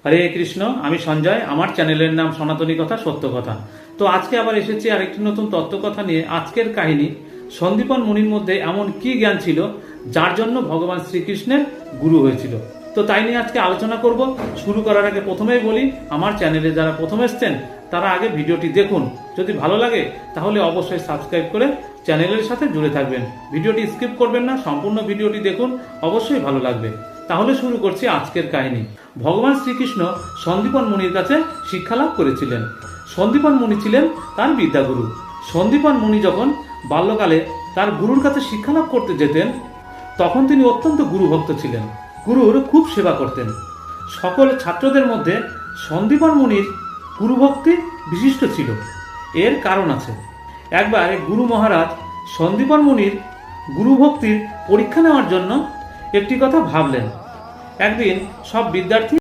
হরে কৃষ্ণ। আমি সঞ্জয়। আমার চ্যানেলের নাম সনাতনী কথা সত্য কথা। তো আজকে আবার এসেছি আরেকটি নতুন তত্ত্বকথা নিয়ে। আজকের কাহিনী, সন্দীপন মুনির মধ্যে এমন কি জ্ঞান ছিল যার জন্য ভগবান শ্রীকৃষ্ণের গুরু হয়েছিল। তো তাই নিয়ে আজকে আলোচনা করব। শুরু করার আগে প্রথমেই বলি, আমার চ্যানেলে যারা প্রথম এসছেন তারা আগে ভিডিওটি দেখুন। যদি ভালো লাগে তাহলে অবশ্যই সাবস্ক্রাইব করে চ্যানেলের সাথে জুড়ে থাকবেন। ভিডিওটি স্কিপ করবেন না, সম্পূর্ণ ভিডিওটি দেখুন, অবশ্যই ভালো লাগবে। তাহলে শুরু করছি আজকের কাহিনী। ভগবান শ্রীকৃষ্ণ সন্দীপন মুনির কাছে শিক্ষালাভ করেছিলেন। সন্দীপন মুনি ছিলেন তার বিদ্যাগুরু। সন্দীপন মুনি যখন বাল্যকালে তার গুরুর কাছে শিক্ষালাভ করতে যেতেন, তখন তিনি অত্যন্ত গুরুভক্ত ছিলেন। গুরুর খুব সেবা করতেন। সকল ছাত্রদের মধ্যে সন্দীপন মুনির গুরুভক্তি বিশিষ্ট ছিল। এর কারণ আছে। একবার গুরু মহারাজ সন্দীপন মুনির গুরুভক্তির পরীক্ষা নেওয়ার জন্য একটি কথা ভাবলেন। একদিন সব বিদ্যার্থী